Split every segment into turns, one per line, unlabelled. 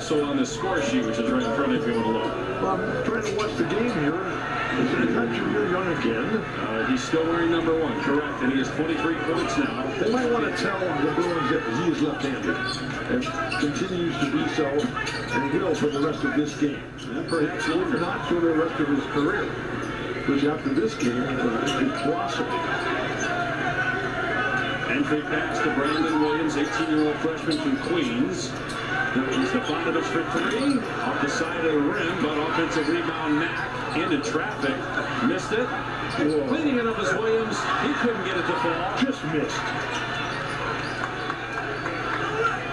also on the score sheet, which is right in front of you if you want to look.
Well, I'm trying to watch the game here. Is it not Junior Young again?
He's still wearing number 1, correct, and he has 23 points now.
They might want to tell the Bruins that he is left-handed and continues to be so, and he will for the rest of this game.
Perhaps
not for the rest of his career, which after this game is blossoming.
Entry pass to Brandon Williams, 18-year-old freshman from Queens. Stefanovic for 3, off the side of the rim, but offensive rebound. Mack into traffic, missed it. Cleaning it up as Williams, he couldn't get it to fall.
Just missed.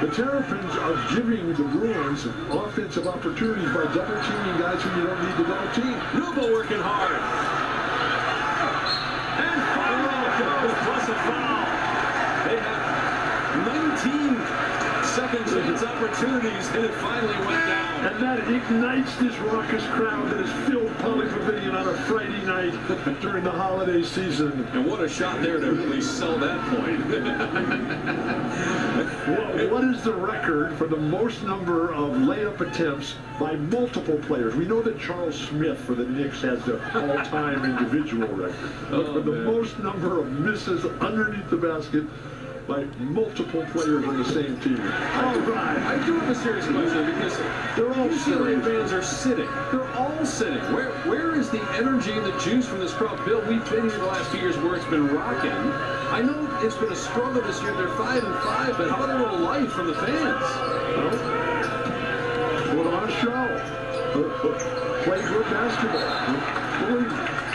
The Terrapins are giving the Bruins offensive opportunities by double-teaming guys who you don't need to double-team.
Nuba working hard. And foul! Plus a foul. They have 19 second chance opportunities, and it finally went down.
And that ignites this raucous crowd that has filled Poly Pavilion on a Friday night during the holiday season.
And what a shot there to really sell that point.
What is the record for the most number of layup attempts by multiple players? We know that Charles Smith for the Knicks has the all-time individual record. But for the most number of misses underneath the basket by multiple players on the same team.
All right. I do have a serious question because they're all UCLA fans are sitting. They're all sitting. Where is the energy and the juice from this crowd? Bill, we've been here the last few years where it's been rocking. I know it's been a struggle this year. They're 5-5, but how about a little life from the fans?
Well, put on a show. Play good basketball.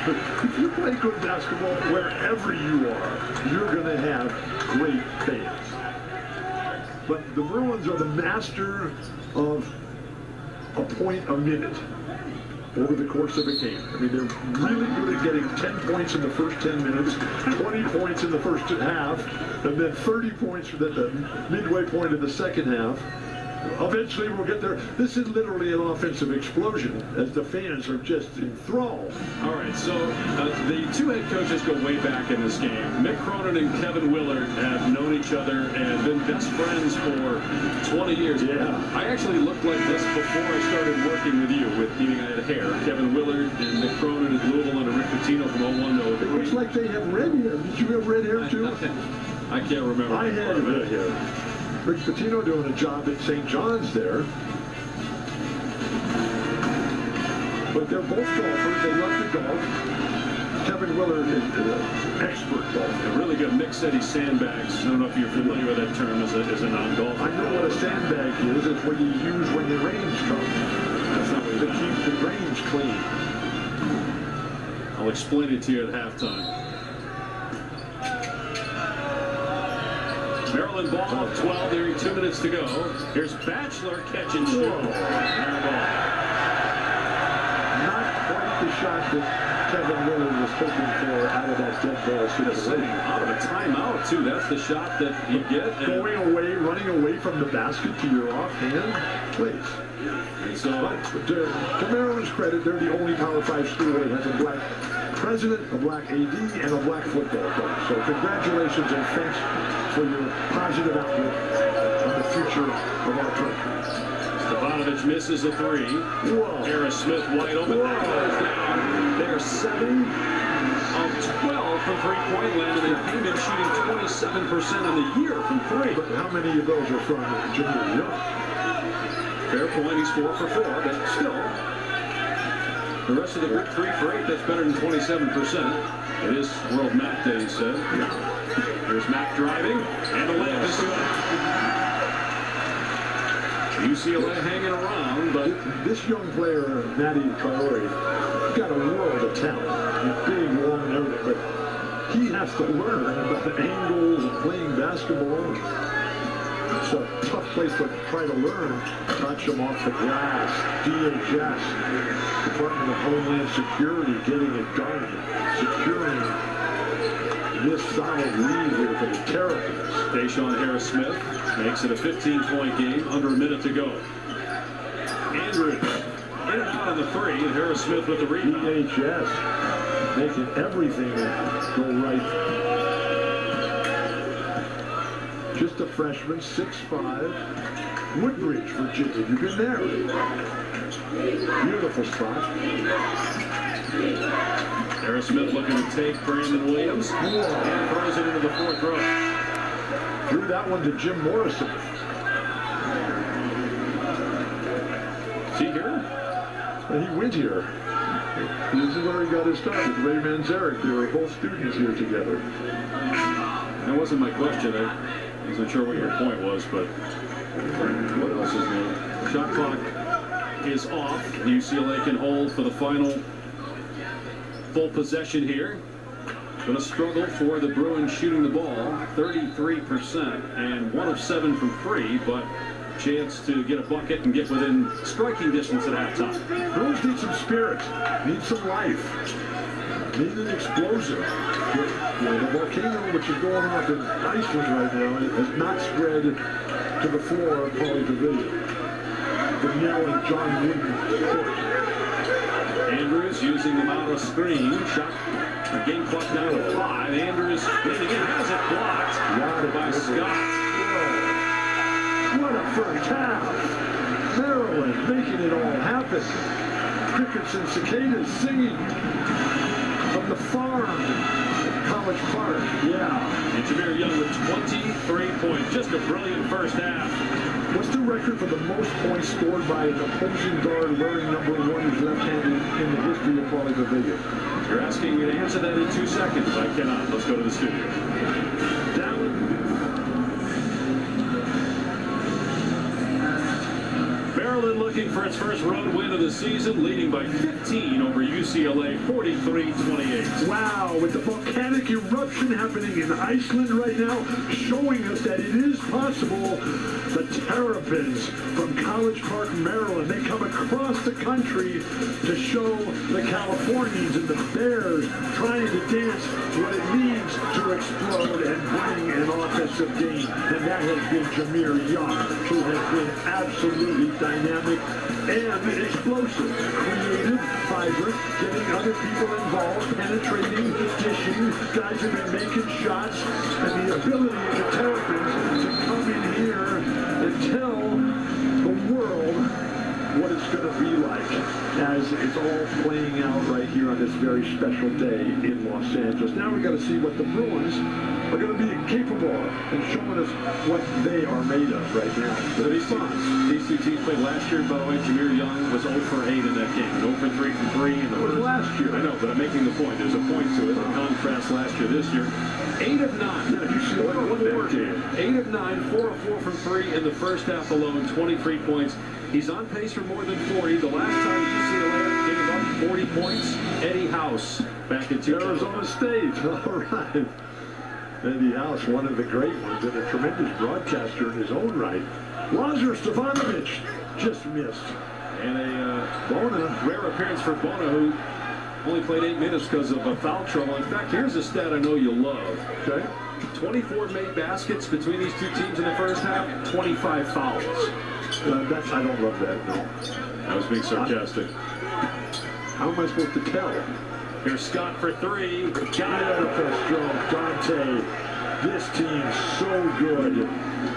If you play good basketball wherever you are, you're going to have great fans. But the Bruins are the master of a point a minute over the course of a game. I mean, they're really good at getting 10 points in the first 10 minutes, 20 points in the first half, and then 30 points at the midway point of the second half. Eventually we'll get there. This is literally an offensive explosion as the fans are just enthralled.
All right, so the two head coaches go way back in this game. Mick Cronin and Kevin Willard have known each other and been best friends for 20 years.
Yeah.
I actually looked like this before I started working with you, meaning I had hair. Kevin Willard and Mick Cronin at Louisville under Rick Pitino from 01 to 03.
It looks like they have red hair. Did you have red hair too?
I can't remember.
I had red hair. Rick Pitino doing a job at St. John's there. But they're both golfers. They love to golf. Kevin Willard is an expert golfer.
A really good mix said he sandbags. I don't know if you're familiar with that term as a non-golfer.
I know what a sandbag is. It's what you use when the rains come.
That's not what
to keep the range clean.
I'll explain it to you at halftime. Maryland ball up 12, nearing 2 minutes to go. Here's Batchelor catch and shoot.
Not quite the shot that Kevin Willard was hoping for out of that dead ball situation.
Out of a timeout, too. That's the shot that you get.
Going away, running away from the basket to your offhand, please.
And so,
to Maryland's credit, they're the only Power 5 school that has a black president, a black AD, and a black football coach. So congratulations and thanks for your positive outlook on the future of our country.
Stefanovic misses a 3.
Whoa.
Harris Smith wide open. That goes down. They're 7 of 12 from three-point land, and they came in shooting 27% on the year from 3.
But how many of those are from Junior Young?
Fair point. He's 4 for 4, but still. The rest of the group 3 for 8. That's better than 27%. It is World Mac Day, he said.
Yeah.
Here's Mac driving, and the layup is good. UCLA hanging around, but
this young player, Matty Traore, got a world of talent. He's big, long, and everything, but he has to learn about angles and playing basketball. It's a tough place to try to learn. Touch him off the glass. DHS, Department of Homeland Security, getting it done, securing this solid lead here for the Terrapins.
Deshaun Harris-Smith makes it a 15-point game, under a minute to go. Andrew in and out on the 3, and Harris-Smith with the rebound.
DHS making everything go right. Just a freshman, 6'5". Woodbridge, Virginia. You've been there. Beautiful spot.
Harris Smith looking to take Brandon Williams. And throws it into the 4th row.
Threw that one to Jim Morrison.
Is he here?
And he went here. This is where he got his start with Ray Manzarek. They were both students here together.
That wasn't my question. I wasn't sure what your point was, but what else is new? Shot clock is off. UCLA can hold for the final full possession here. Going to struggle for the Bruins shooting the ball. 33% and 1 of 7 from 3, but chance to get a bucket and get within striking distance at halftime.
Bruins need some spirit, need some life, need an explosion. The volcano which is going off in Iceland right now has not spread to the floor of Pauley Pavilion. The Nell and John Wooden court.
Andrews using the Mauer screen. Shot. The game clock down to 5. Andrews leading in, has it blocked by Scott.
What a first half. Maryland making it all happen. Crickets and cicadas singing from the farm at College Park.
Yeah. And Jameer Young with 23 points. Just a brilliant first half.
What's the record for the most points scored by an opposing guard wearing number 1 who's left-handed in the history of Pauley Pavilion?
You're asking me to answer that in 2 seconds. I cannot. Let's go to the studio. Maryland looking for its first road win of the season, leading by 15 over UCLA, 43-28.
Wow, with the volcanic eruption happening in Iceland right now, showing us that it is possible. The Terrapins from College Park, Maryland, they come across the country to show the Californians and the Bears trying to dance what it needs to explode and bring an offensive game. And that has been Jameer Young, who has been absolutely dynamic and explosive, creative, vibrant, getting other people involved, penetrating, dishing. Guys have been making shots, and the ability of the Terrapins to come in here and tell the world what it's going to be like as it's all playing out right here on this very special day in Los Angeles. Now we've got to see what the Bruins are going to be capable of and showing us what they are made of right now.
The response. These two teams played last year, by the way. Jameer Young was 0 for 8 in that game. 0 for 3 from 3 in the first.
Last year.
I know, but I'm making the point. There's a point to it. The contrast last year, this year. 8 of 9.
Yeah, UCLA won that game.
8 of 9, 4 of 4 from 3 in the first half alone, 23 points. He's on pace for more than 40. The last time UCLA gave up 40 points, Eddie House back in 2000.
Arizona State. All right. Eddie House, one of the great ones and a tremendous broadcaster in his own right. Lazar Stefanovic just missed.
And a
Bona.
rare appearance for Bona, who only played 8 minutes because of foul trouble. In fact, here's a stat I know you'll love.
Okay.
24 made baskets between these two teams in the first half, 25 fouls.
I don't love that, no.
I was being sarcastic.
How am I supposed to tell?
Here's Scott for 3. Got it.
Beautiful stroke, Dante. This team's so good.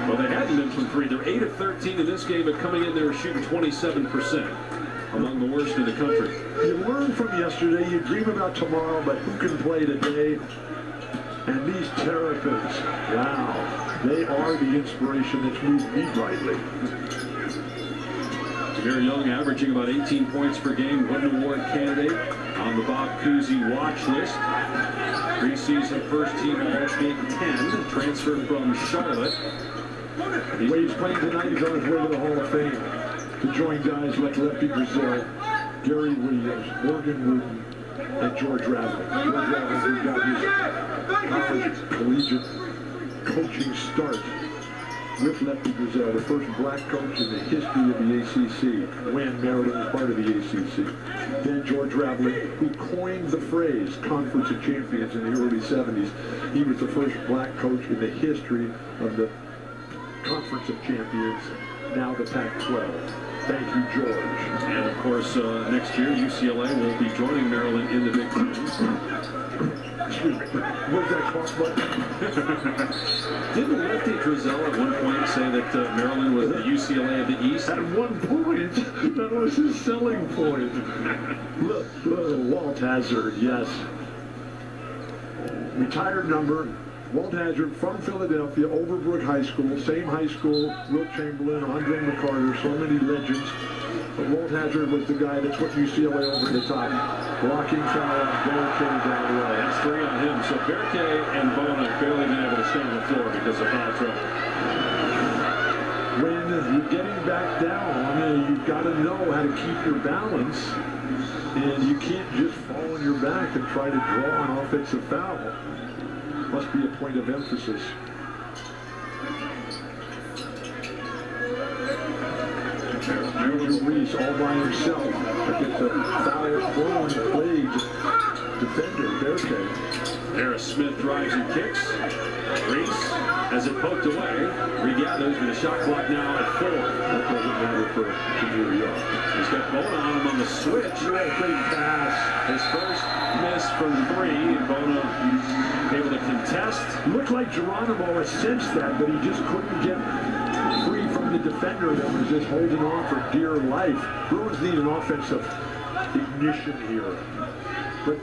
Well, they hadn't been from 3. They're 8 of 13 in this game, but coming in, they were shooting 27%. Among the worst in the country.
You learn from yesterday, you dream about tomorrow, but who can play today? And these Terrapins, wow, they are the inspiration that's moved me brightly.
Jameer Young averaging about 18 points per game, Wooden Award candidate on the Bob Cousy watch list. Preseason first-team All-Big 10, transferred from Charlotte.
The way he's playing tonight, he's on his way to the Hall of Fame to join guys like Lefty Brazil, Gary Williams, Morgan Wooten, and George Raveling. George Raveling, who got his college collegiate coaching start with Lefty Brazil, the first black coach in the history of the ACC when Maryland was part of the ACC. Then George Raveling, who coined the phrase Conference of Champions in the early 70s. He was the first black coach in the history of the Conference of Champions, now the Pac-12. Thank you, George.
And of course, next year, UCLA will be joining Maryland in the Big Ten.
Excuse me. Where's that cross button?
Didn't Lefty Drizel at one point say that Maryland was the UCLA of the East?
At one point, that was his selling point. Look, Walt Hazard, yes. Retired number. Walt Hazard from Philadelphia, Overbrook High School, same high school, Wilt Chamberlain, Andre McCarter, so many legends. But Walt Hazard was the guy that put UCLA over the top. Blocking foul on Berkay down the way.
That's 3 on him. So Berkay and Bona have barely been able to stay on the floor because of foul trouble.
When you're getting back down, you've got to know how to keep your balance. And you can't just fall on your back and try to draw an offensive foul. Must be a point of emphasis. Junior Reese all by himself against a foul-prone, plagued defender, Berkay.
Harris Smith drives and kicks. Reese has it poked away. Regathers with a shot clock now at 4.
That doesn't matter for Junior Young.
He's got Bona on him on the switch.
Great pass.
His first miss from 3, and Bona able to contest.
Looked like Geronimo sensed that, but he just couldn't get free from the defender that was just holding on for dear life. Bruins need an offensive ignition here. But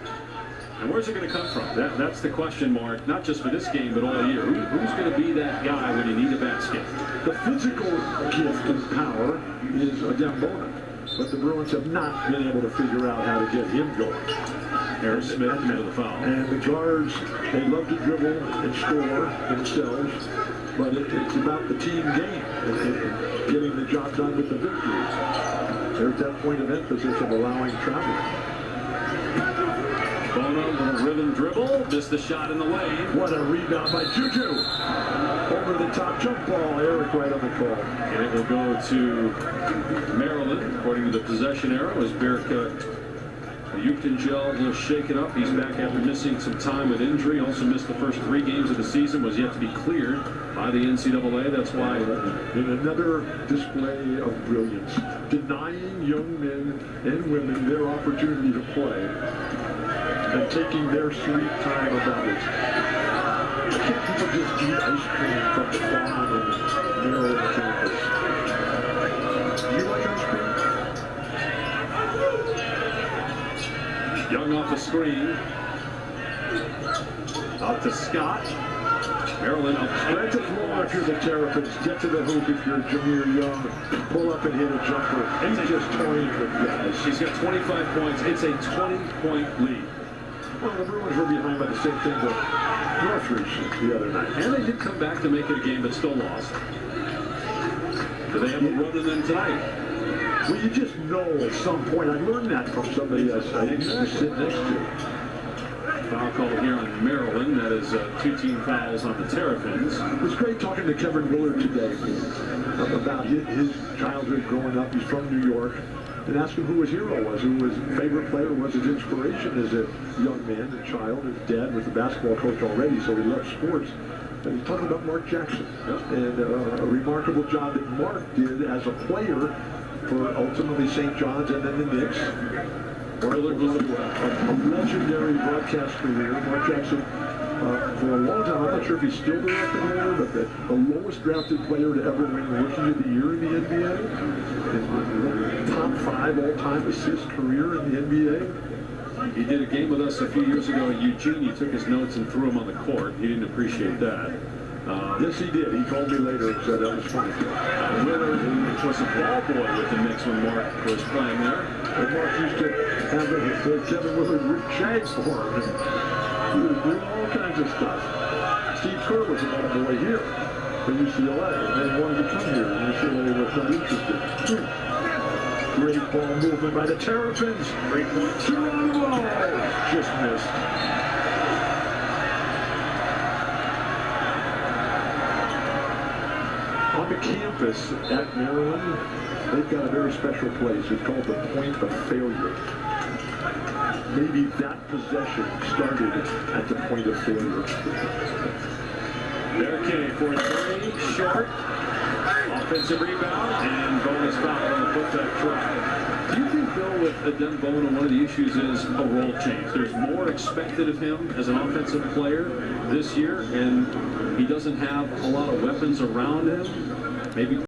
and where's it going to come from? That's the question mark, not just for this game, but all year. Who's going to be that guy when you need a basket?
the physical gift and power is again Bona. But the Bruins have not been able to figure out how to get him going.
Harris Smith into the foul.
And the guards, they love to dribble and score themselves, but it's about the team game and getting the job done with the victory. There's that point of emphasis of allowing travel.
Bona, little rhythm dribble, missed the shot in the lane.
What a rebound by Juju. Over the top jump ball, Eric right on the call.
And it will go to Maryland, according to the possession arrow, as Berkay. Gel will shake it up. He's back after missing some time with injury. Also missed the first 3 games of the season. Was yet to be cleared by the NCAA. That's why.
In another display of brilliance, denying young men and women their opportunity to play and taking their sweet time about it. Can't people just eat ice cream from the farm and Maryland campus? Do you like ice cream?
Young off the screen. Out to Scott. Maryland up.
Spread the floor if you're the Terrapins. Get to the hoop if you're Jameer Young. Pull up and hit a jumper. He's just toying with guys.
He's got 25 points. It's a 20-point lead.
Well, the Bruins were behind by the same thing that Northridge the other night.
And they did come back to make it a game, but still lost. Do they have a run in them tonight?
Well, you just know at some point. I learned that from somebody I used to sit next to.
Foul call here on Maryland. That is 2 team fouls on the Terrapins.
It was great talking to Kevin Willard today about his childhood growing up. He's from New York. And asked him who his hero was, who his favorite player was, his inspiration as a young man and child. His dad was a basketball coach already, so he loved sports. And he's talking about Mark Jackson. And a remarkable job that Mark did as a player for ultimately St. John's and then the Knicks.
Willard was
a legendary broadcast career. Mark Jackson, for a long time, I'm not sure if he's still the record holder, but the lowest drafted player to ever win Rookie of the Year in the NBA. Top 5 all-time assist career in the NBA.
He did a game with us a few years ago in Eugene. He took his notes and threw them on the court. He didn't appreciate that.
Yes, he did. He called me later and said that was funny.
Willard was a ball boy with the Knicks when Mark was playing there.
And Mark used to have Kevin Willard rip shags for him. He was doing all kinds of stuff. Steve Kerr was a ball boy here at UCLA, and then he wanted to come here, and UCLA was not interested. Great ball movement by the Terrapins.
3 points.
Geronimo just missed. On the campus at Maryland, they've got a very special place. It's called the point of failure. Maybe that possession started at the point of failure.
Berkay for 3, short. Offensive rebound, and bonus foul on the putback try.
Do you think, Bill, with
Adembona, one of the issues is a role change. There's more expected of him as an offensive player this year, and he doesn't have a lot of weapons around him. Maybe